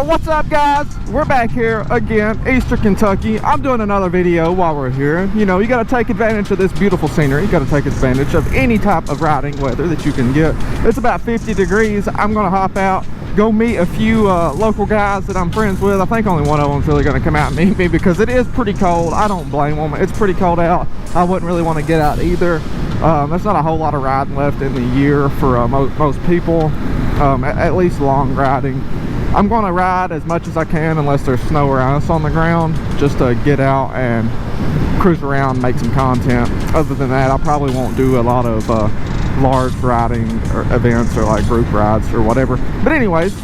What's up, guys? We're back here again, Eastern Kentucky. I'm doing another video while we're here. You know, you got to take advantage of this beautiful scenery. You got to take advantage of any type of riding weather that you can get. It's about 50 degrees. I'm gonna hop out, go meet a few local guys that I'm friends with. I think only one of them's really going to come out and meet me because it is pretty cold. I don't blame them. It's pretty cold out. I wouldn't really want to get out either. There's not a whole lot of riding left in the year for most people, at least long riding. I'm going to ride as much as I can unless there's snow or ice on the ground, just to get out and cruise around, make some content. Other than that, I probably won't do a lot of large riding or events or like group rides or whatever. But anyways,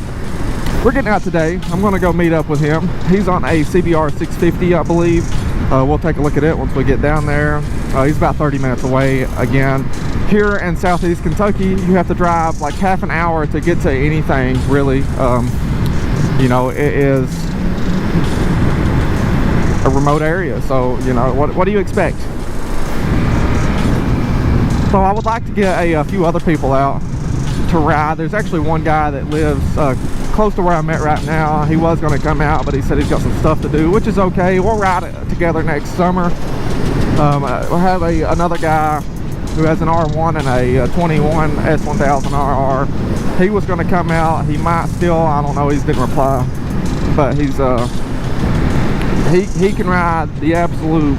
we're getting out today. I'm going to go meet up with him. He's on a CBR 650, I believe. We'll take a look at it once we get down there. He's about 30 minutes away. Again, here in southeast Kentucky, you have to drive like half an hour to get to anything, really. You know, it is a remote area, so you know, what do you expect? So I would like to get a few other people out to ride. There's actually one guy that lives close to where I'm at right now. He was going to come out, but he said he's got some stuff to do, which is okay. We'll ride it together next summer. We'll have another guy who has an R1 and a 21 S1000RR. He was going to come out. He might still, I don't know, he didn't reply, but he's he can ride the absolute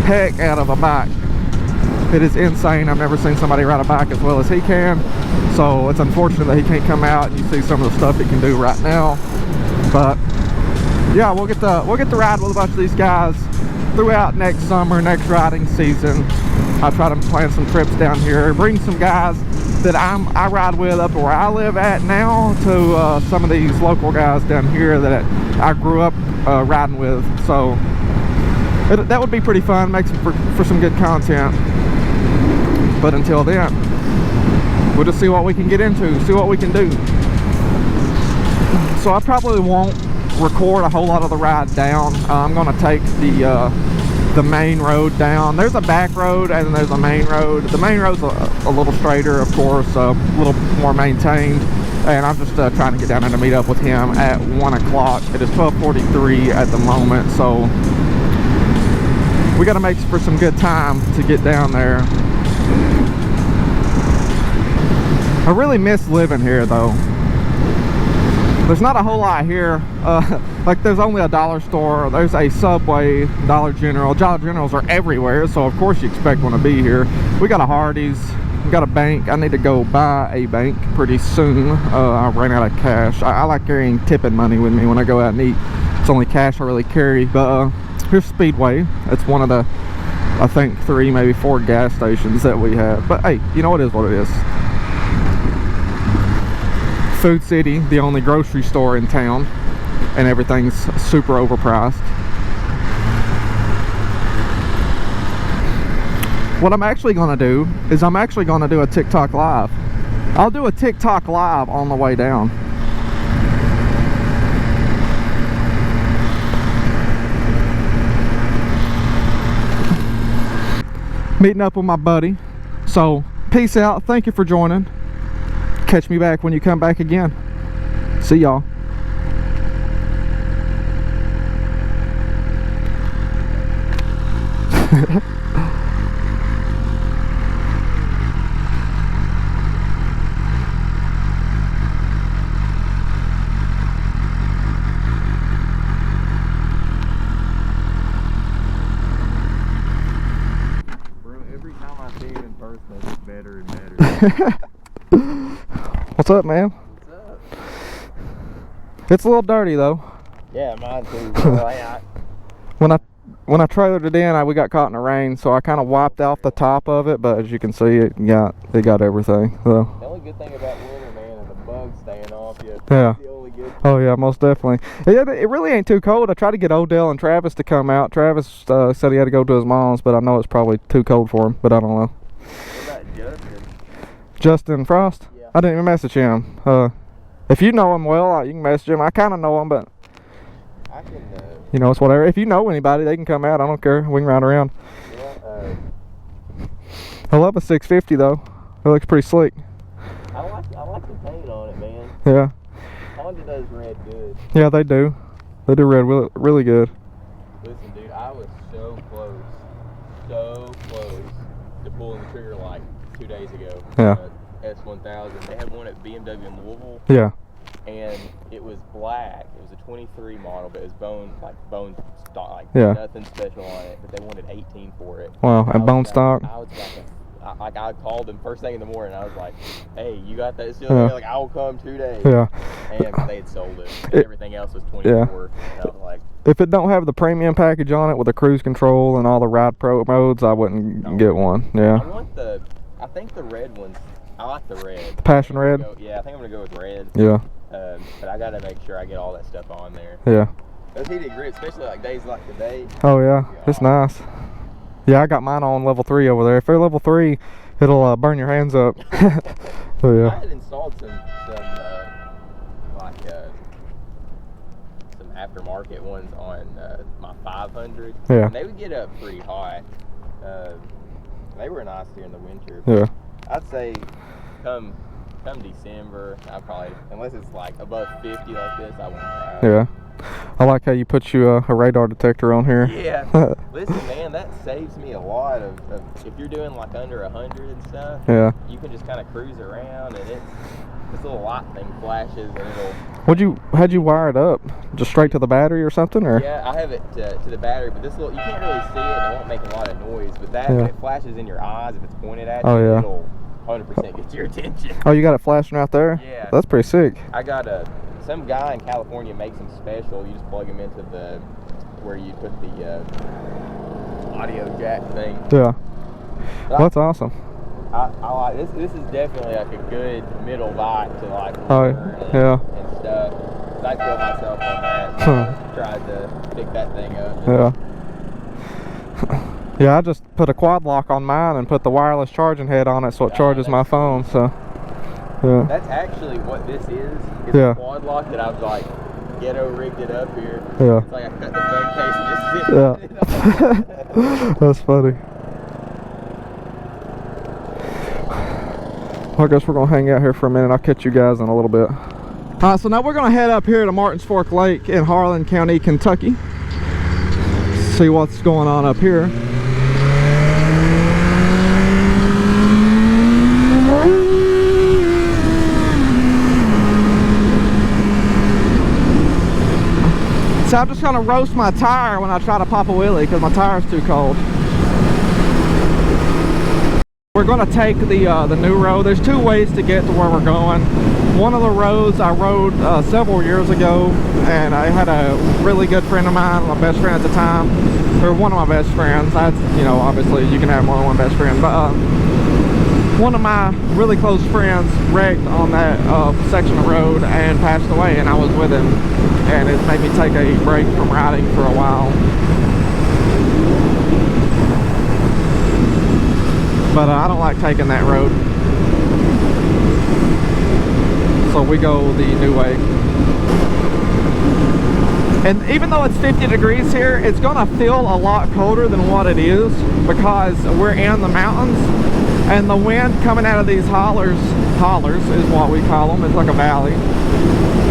heck out of a bike. It is insane. I've never seen somebody ride a bike as well as he can, so it's unfortunate that he can't come out and you see some of the stuff he can do right now. But yeah, we'll get to ride with a bunch of these guys throughout next summer, next riding season. I try to plan some trips down here, bring some guys that I ride with up where I live at now to some of these local guys down here that I grew up riding with. So that would be pretty fun, make for some good content. But until then, we'll just see what we can get into, see what we can do. So I probably won't record a whole lot of the ride down. I'm going to take the main road down. There's a back road and then there's a main road. The main road's a little straighter, of course, a little more maintained. And I'm just trying to get down there to meet up with him at 1 o'clock. It is 12:43 at the moment, so we got to make for some good time to get down there. I really miss living here though. There's not a whole lot here. Like there's only a dollar store, there's a Subway, Dollar General. Dollar Generals are everywhere, so of course you expect one to be here. We got a Hardee's, we got a bank. I need to go buy a bank pretty soon. I ran out of cash. I like carrying tipping money with me when I go out and eat. It's only cash I really carry. But here's Speedway. It's one of the, I think 3, maybe 4 gas stations that we have. But hey, you know, it is what it is. Food City, the only grocery store in town, and everything's super overpriced. What I'm actually going to do is I'm actually going to do a TikTok live. I'll do a TikTok live on the way down. Meeting up with my buddy. So peace out. Thank you for joining. Catch me back when you come back again. See y'all. Bro, every time I see you in person, it's better and better. What's up, man? What's up? It's a little dirty though. Yeah, mine too. Bro. When I trailered it in, we got caught in the rain, so I kind of wiped off the top of it. But as you can see, it got everything. So the only good thing about winter, man, is the bugs staying off you. Yeah. That's the only good thing. Oh yeah, most definitely. Yeah, it really ain't too cold. I tried to get Odell and Travis to come out. Travis said he had to go to his mom's, but I know it's probably too cold for him. But I don't know. What about Justin? Justin Frost? Yeah. I didn't even message him. If you know him well, you can message him. I kind of know him, but I can, you know, it's whatever. If you know anybody, they can come out. I don't care. We can ride around. yeah, I love a 650 though. It looks pretty slick. I like the paint on it, man. Yeah. Honda Ninja does red good. Yeah, they do. They do red really, really good. Listen, dude, I was so close to pulling the trigger like 2 days ago. Yeah. S1000. They had one at BMW in Louisville. Yeah. And it was black. It was a 23 model, but it was bone stock, like yeah. nothing special on it. But they wanted 18 for it. Wow, and bone stock. I called them first thing in the morning. I was like, "Hey, you got that still?" Yeah. They're like, "I'll come 2 days." Yeah. And they had sold it. And everything else was 24. Yeah. And I was like, if it don't have the premium package on it with the cruise control and all the ride pro modes, I wouldn't get one. Yeah. I think the red ones. I like the red. The passion red. I think I'm gonna go with red. Yeah. But I gotta make sure I get all that stuff on there. Yeah. Those heated grips, especially like days like today. Oh yeah, it's nice. Yeah, I got mine on level 3 over there. If they're level 3, it'll burn your hands up. So yeah. I had installed some aftermarket ones on my 500. Yeah. And they would get up pretty hot. They were nice during the winter. Yeah. I'd say come December, I probably, unless it's like above 50 like this, I won't ride. Yeah. I like how you put a radar detector on here. Yeah. Listen, man, that saves me a lot of if you're doing like under 100 and stuff. Yeah. You can just kind of cruise around, and this little light thing flashes, and it'll. How'd you wire it up? Just straight to the battery or something, or? Yeah, I have it to the battery, but this little, you can't really see it, and it won't make a lot of noise. But that, Yeah. when it flashes in your eyes, if it's pointed at you, Oh, yeah. it'll 100% get your attention. Oh, you got it flashing out there? Yeah. That's pretty sick. I got some guy in California makes them special. You just plug them into where you put the audio jack thing. Yeah. Well, that's awesome. I like this. This is definitely like a good middle bike to like Oh, yeah. and stuff. I feel myself on that. Tried to pick that thing up. Yeah. Yeah, I just put a quad lock on mine and put the wireless charging head on it so it charges my phone. So, yeah. That's actually what this is. It's Yeah. a quad lock that I've like ghetto rigged it up here. Yeah. It's like I cut the phone case and just zip it. Yeah. That's funny. Well, I guess we're gonna hang out here for a minute. I'll catch you guys in a little bit. Alright, so now we're gonna head up here to Martins Fork Lake in Harlan County, Kentucky. See what's going on up here. So I'm just gonna roast my tire when I try to pop a wheelie because my tire's too cold. We're gonna take the new road. There's two ways to get to where we're going. One of the roads I rode several years ago, and I had a really good friend of mine, my best friend at the time, or one of my best friends. That's, you know, obviously you can have more than one best friend, but one of my really close friends wrecked on that section of road and passed away, and I was with him, and it made me take a break from riding for a while. But I don't like taking that road, so we go the new way. And even though it's 50 degrees here, it's gonna feel a lot colder than what it is because we're in the mountains, and the wind coming out of these hollers is what we call them. It's like a valley,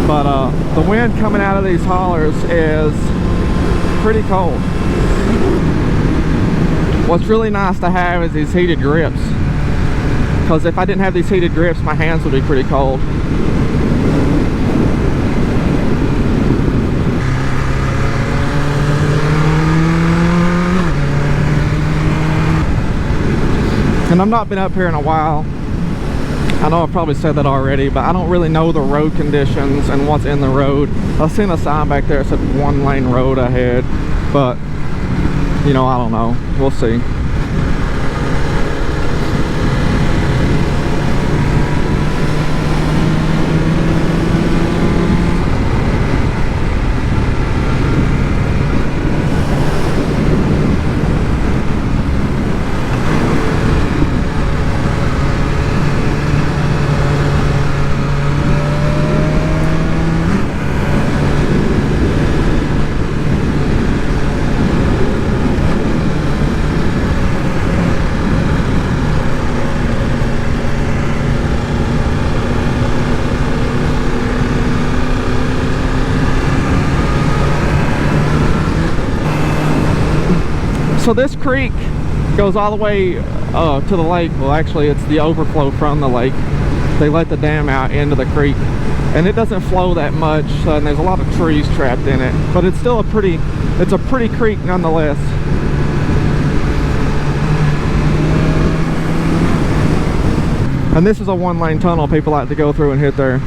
but the wind coming out of these hollers is pretty cold. What's really nice to have is these heated grips, because if I didn't have these heated grips, my hands would be pretty cold. And I've not been up here in a while. I know I've probably said that already, but I don't really know the road conditions and what's in the road. I've seen a sign back there that said 1-lane road ahead, but you know, I don't know. We'll see. So this creek goes all the way to the lake. Well, actually it's the overflow from the lake. They let the dam out into the creek, and it doesn't flow that much, and there's a lot of trees trapped in it, but it's still a pretty creek nonetheless. And this is a one-lane tunnel people like to go through and hit their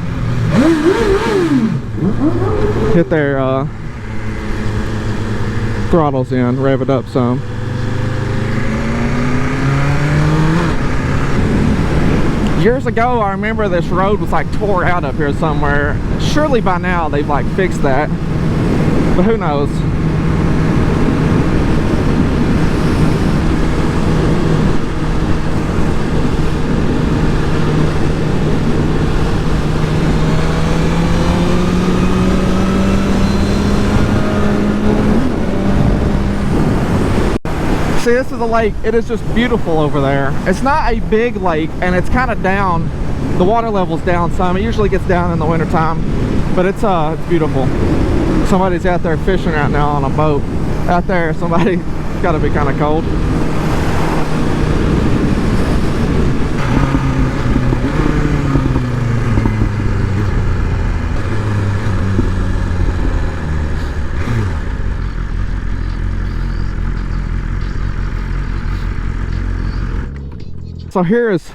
throttles in, rev it up some. Years ago, I remember this road was like tore out up here somewhere. Surely by now they've like fixed that, but who knows? See, this is a lake. It is just beautiful over there. It's not a big lake, and it's kind of down. The water level's down some. It usually gets down in the wintertime, but it's beautiful. Somebody's out there fishing right now on a boat. Out there, somebody's got to be kind of cold. So here is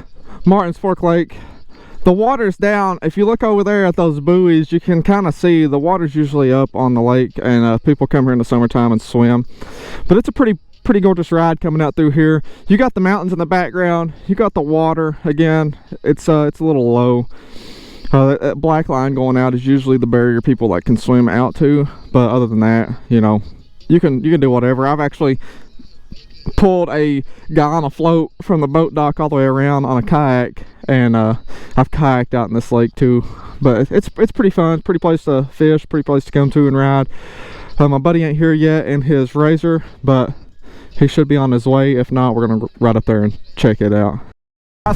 Martin's Fork Lake. The water's down. If you look over there at those buoys, you can kind of see the water's usually up on the lake, and people come here in the summertime and swim. But it's a pretty gorgeous ride coming out through here. You got the mountains in the background. You got the water. Again, it's a little low. That black line going out is usually the barrier people like can swim out to. But other than that, you know, you can do whatever. I've actually pulled a guy on a float from the boat dock all the way around on a kayak, and I've kayaked out in this lake too. But it's pretty fun, pretty place to fish, pretty place to come to and ride. My buddy ain't here yet in his Razor, but he should be on his way. If not, we're gonna ride up there and check it out.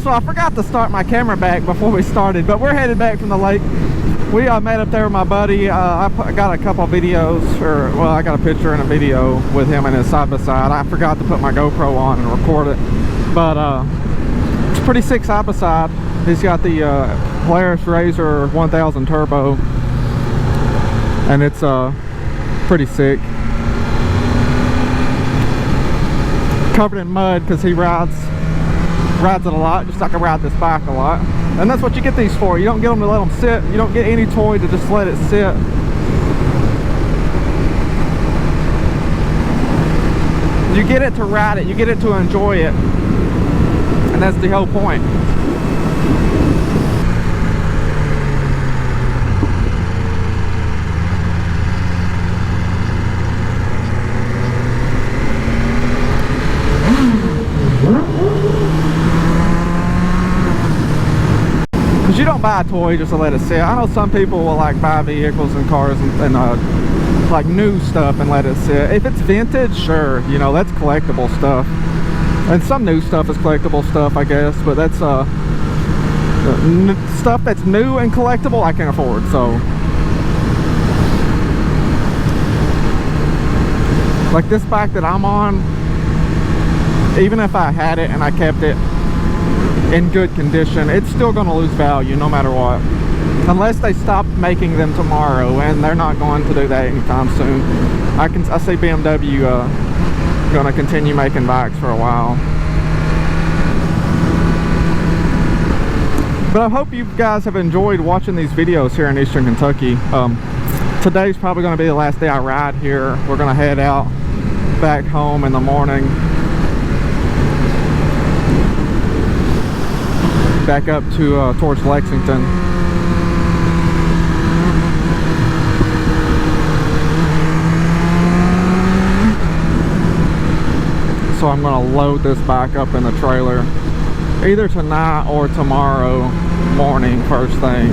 So I forgot to start my camera back before we started, but we're headed back from the lake. We made up there with my buddy. I got a couple videos, well, I got a picture and a video with him and his side-by-side. I forgot to put my GoPro on and record it, but it's a pretty sick side-by-side. He's got the Polaris Razor 1000 Turbo, and it's pretty sick. Covered in mud because he rides it a lot, just like I ride this bike a lot. And that's what you get these for. You don't get them to let them sit. You don't get any toy to just let it sit. You get it to ride it. You get it to enjoy it. And that's the whole point. You don't buy a toy just to let it sit. I know some people will like buy vehicles and cars and like new stuff and let it sit. If it's vintage, sure, you know, that's collectible stuff. And some new stuff is collectible stuff, I guess, but that's stuff that's new and collectible I can't afford. So like this bike that I'm on, even if I had it and I kept it in good condition, it's still going to lose value no matter what, unless they stop making them tomorrow, and they're not going to do that anytime soon. I see BMW going to continue making bikes for a while. But I hope you guys have enjoyed watching these videos here in Eastern Kentucky. Today's probably going to be the last day I ride here. We're going to head out back home in the morning, back up to towards Lexington. So I'm gonna load this back up in the trailer either tonight or tomorrow morning first thing,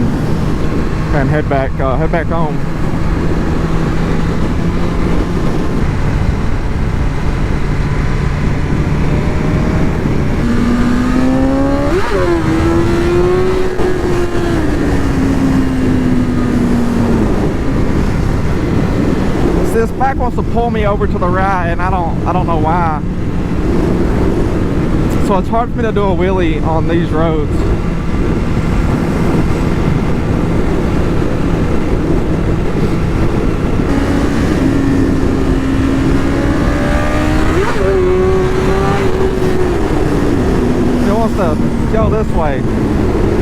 and head back home. This bike back wants to pull me over to the right, and I don't know why. So it's hard for me to do a wheelie on these roads. It wants to go this way.